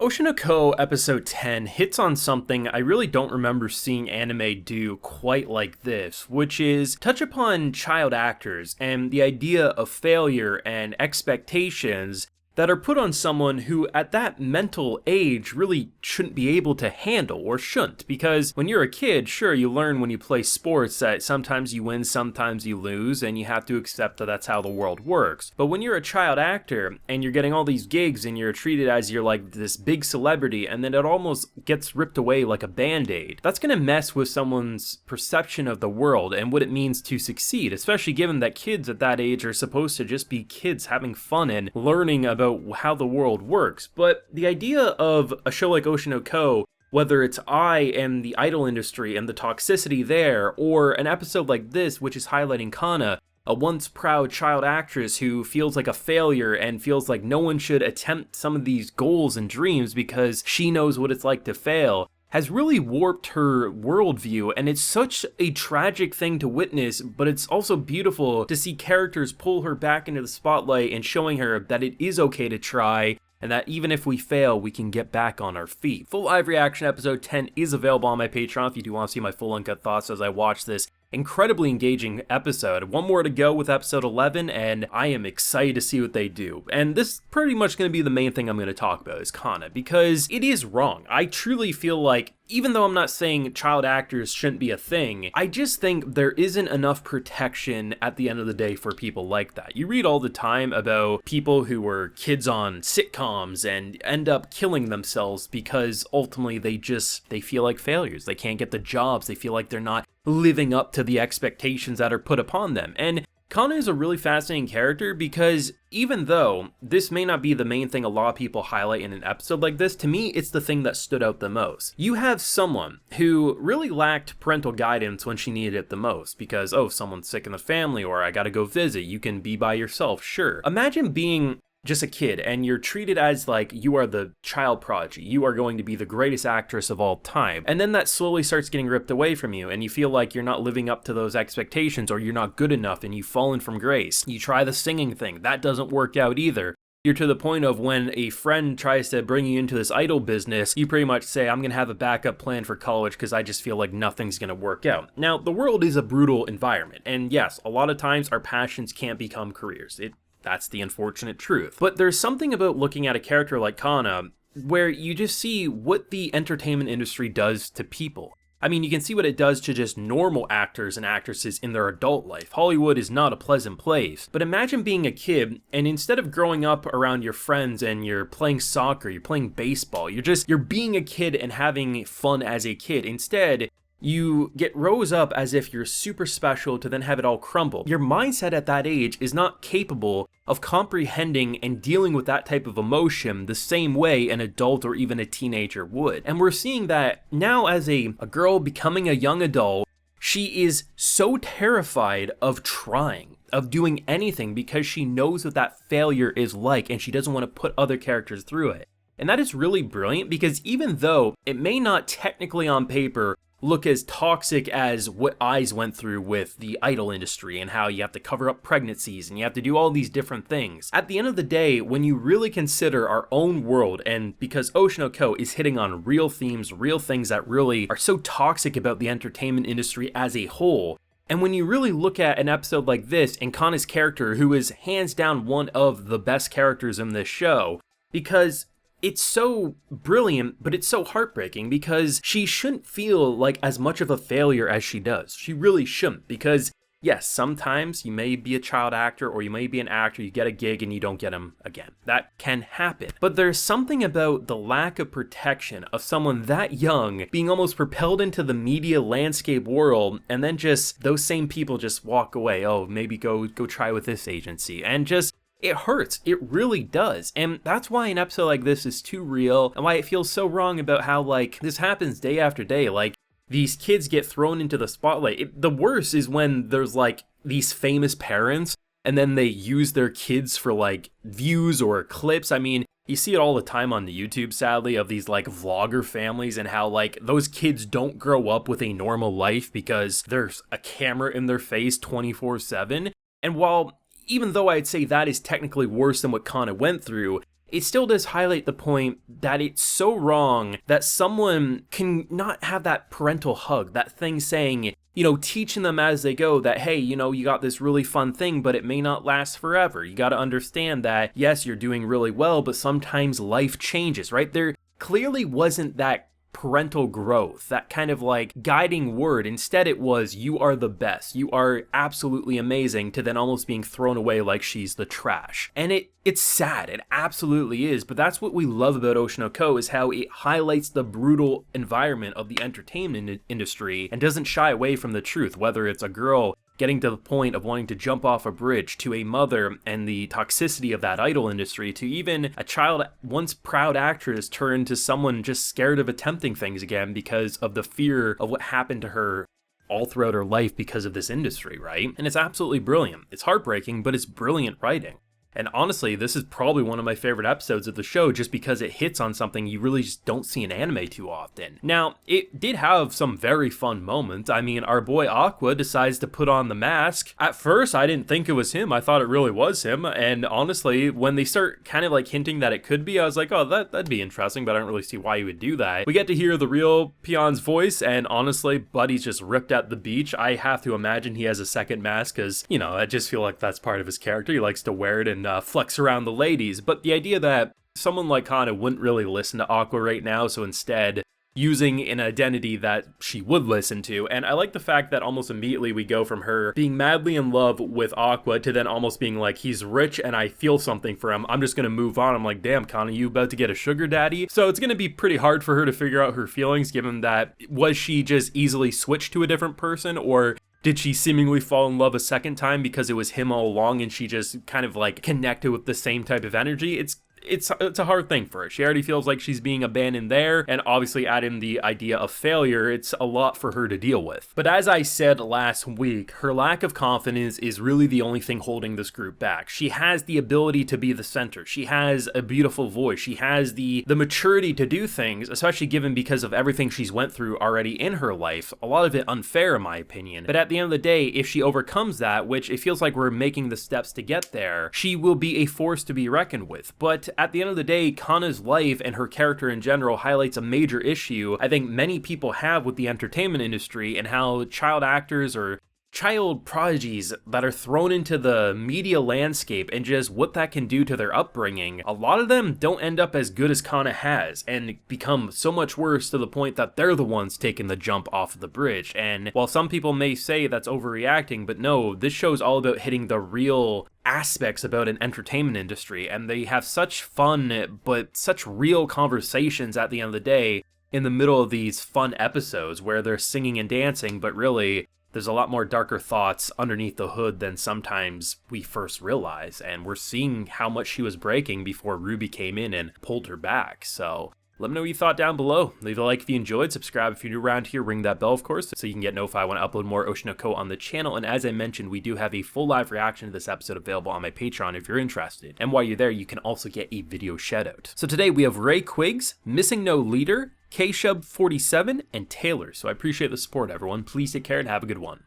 Oshinoko episode 10 hits on something I really don't remember seeing anime do quite like this, which is touch upon child actors and the idea of failure and expectations that are put on someone who at that mental age really shouldn't be able to handle or shouldn't, because when you're a kid, sure, you learn when you play sports that sometimes you win, sometimes you lose, and you have to accept that that's how the world works. But when you're a child actor and you're getting all these gigs and you're treated as you're like this big celebrity and then it almost gets ripped away like a band-aid, that's gonna mess with someone's perception of the world and what it means to succeed, especially given that kids at that age are supposed to just be kids having fun and learning about how the world works. But the idea of a show like Oshinoko, whether it's and the idol industry and the toxicity there, or an episode like this which is highlighting Kana, a once proud child actress who feels like a failure and feels like no one should attempt some of these goals and dreams because she knows what it's like to fail, has really warped her worldview, and it's such a tragic thing to witness, but it's also beautiful to see characters pull her back into the spotlight and showing her that it is okay to try, and that even if we fail, we can get back on our feet. Full live reaction episode 10 is available on my Patreon if you do want to see my full uncut thoughts as I watch this incredibly engaging episode. One more to go with episode 11, and I am excited to see what they do. And this is pretty much going to be the main thing I'm going to talk about is Kana, because it is wrong. I truly feel like, even though I'm not saying child actors shouldn't be a thing, I just think there isn't enough protection at the end of the day for people like that. You read all the time about people who were kids on sitcoms and end up killing themselves because ultimately they feel like failures. They can't get the jobs. They feel like they're not living up to the expectations that are put upon them. And Kana is a really fascinating character because even though this may not be the main thing a lot of people highlight in an episode like this, to me, it's the thing that stood out the most. You have someone who really lacked parental guidance when she needed it the most because, oh, someone's sick in the family or I gotta go visit, you can be by yourself, sure. Imagine being just a kid and you're treated as like you are the child prodigy, you are going to be the greatest actress of all time, and then that slowly starts getting ripped away from you and you feel like you're not living up to those expectations or you're not good enough and you've fallen from grace. You try the singing thing, that doesn't work out either. You're to the point of when a friend tries to bring you into this idol business, you pretty much say, I'm gonna have a backup plan for college because I just feel like nothing's gonna work out. Now, the world is a brutal environment, and yes, a lot of times our passions can't become careers. That's the unfortunate truth. But there's something about looking at a character like Kana where you just see what the entertainment industry does to people. I mean, you can see what it does to just normal actors and actresses in their adult life. Hollywood is not a pleasant place. But imagine being a kid and instead of growing up around your friends and you're playing soccer, you're playing baseball, you're being a kid and having fun as a kid. Instead, you get rose up as if you're super special to then have it all crumble. Your mindset at that age is not capable of comprehending and dealing with that type of emotion the same way an adult or even a teenager would. And we're seeing that now as a girl becoming a young adult, she is so terrified of trying, of doing anything because she knows what that failure is like and she doesn't want to put other characters through it. And that is really brilliant because even though it may not technically on paper look as toxic as what Eyes went through with the idol industry and how you have to cover up pregnancies and you have to do all these different things. At the end of the day, when you really consider our own world, and because Oshinoko is hitting on real themes, real things that really are so toxic about the entertainment industry as a whole, and when you really look at an episode like this and Kana's character, who is hands down one of the best characters in this show, because it's so brilliant, but it's so heartbreaking because she shouldn't feel like as much of a failure as she does. She really shouldn't, because yes, sometimes you may be a child actor or you may be an actor, you get a gig and you don't get them again. That can happen. But there's something about the lack of protection of someone that young being almost propelled into the media landscape world and then just those same people just walk away. Oh, maybe go try with this agency, and just it hurts. It really does. And that's why an episode like this is too real and why it feels so wrong about how like this happens day after day. Like these kids get thrown into the spotlight. The worst is when there's like these famous parents and then they use their kids for like views or clips. I mean, you see it all the time on the YouTube, sadly, of these like vlogger families and how like those kids don't grow up with a normal life because there's a camera in their face 24/7. And while even though I'd say that is technically worse than what Kana went through, it still does highlight the point that it's so wrong that someone can not have that parental hug, that thing saying, teaching them as they go that, hey, you got this really fun thing, but it may not last forever. You got to understand that, yes, you're doing really well, but sometimes life changes, right? There clearly wasn't that parental growth, that kind of like guiding word. Instead, it was, you are the best, you are absolutely amazing, to then almost being thrown away like she's the trash. And it's sad, it absolutely is, but that's what we love about Oshi no Ko, is how it highlights the brutal environment of the entertainment industry and doesn't shy away from the truth, whether it's a girl getting to the point of wanting to jump off a bridge, to a mother and the toxicity of that idol industry, to even a child, once proud actress, turned to someone just scared of attempting things again because of the fear of what happened to her all throughout her life because of this industry, right? And it's absolutely brilliant. It's heartbreaking, but it's brilliant writing. And honestly, this is probably one of my favorite episodes of the show just because it hits on something you really just don't see in anime too often. Now, it did have some very fun moments. I mean, our boy Aqua decides to put on the mask. At first, I didn't think it was him. I thought it really was him. And honestly, when they start kind of like hinting that it could be, I was like, oh, that'd be interesting, but I don't really see why you would do that. We get to hear the real Peon's voice, and honestly, Buddy's just ripped at the beach. I have to imagine he has a second mask because, I just feel like that's part of his character. He likes to wear it and flex around the ladies, but the idea that someone like Kana wouldn't really listen to Aqua right now, so instead using an identity that she would listen to. And I like the fact that almost immediately we go from her being madly in love with Aqua to then almost being like, he's rich and I feel something for him, I'm just gonna move on. I'm like, damn, Kana, you about to get a sugar daddy? So it's gonna be pretty hard for her to figure out her feelings, given that, was she just easily switched to a different person, or did she seemingly fall in love a second time because it was him all along and she just kind of like connected with the same type of energy? It's a hard thing for her. She already feels like she's being abandoned there, and obviously add in the idea of failure, it's a lot for her to deal with. But as I said last week, her lack of confidence is really the only thing holding this group back. She has the ability to be the center. She has a beautiful voice. She has the maturity to do things, especially given because of everything she's went through already in her life. A lot of it unfair in my opinion. But at the end of the day, if she overcomes that, which it feels like we're making the steps to get there, she will be a force to be reckoned with. But at the end of the day, Kana's life and her character in general highlights a major issue I think many people have with the entertainment industry, and how child actors or child prodigies that are thrown into the media landscape and just what that can do to their upbringing. A lot of them don't end up as good as Kana has and become so much worse to the point that they're the ones taking the jump off of the bridge. And while some people may say that's overreacting, but no, this show's all about hitting the real aspects about an entertainment industry, and they have such fun but such real conversations at the end of the day in the middle of these fun episodes where they're singing and dancing, but really there's a lot more darker thoughts underneath the hood than sometimes we first realize, and we're seeing how much she was breaking before Ruby came in and pulled her back. So let me know what you thought down below. Leave a like if you enjoyed, subscribe if you're new around here, ring that bell of course, so you can get notified when I upload more Oshi no Ko on the channel. And as I mentioned, we do have a full live reaction to this episode available on my Patreon if you're interested. And while you're there, you can also get a video shoutout. So today we have Ray Quigs, Missing No Leader, K-Shub 47, and Taylor. So I appreciate the support, everyone. Please take care and have a good one.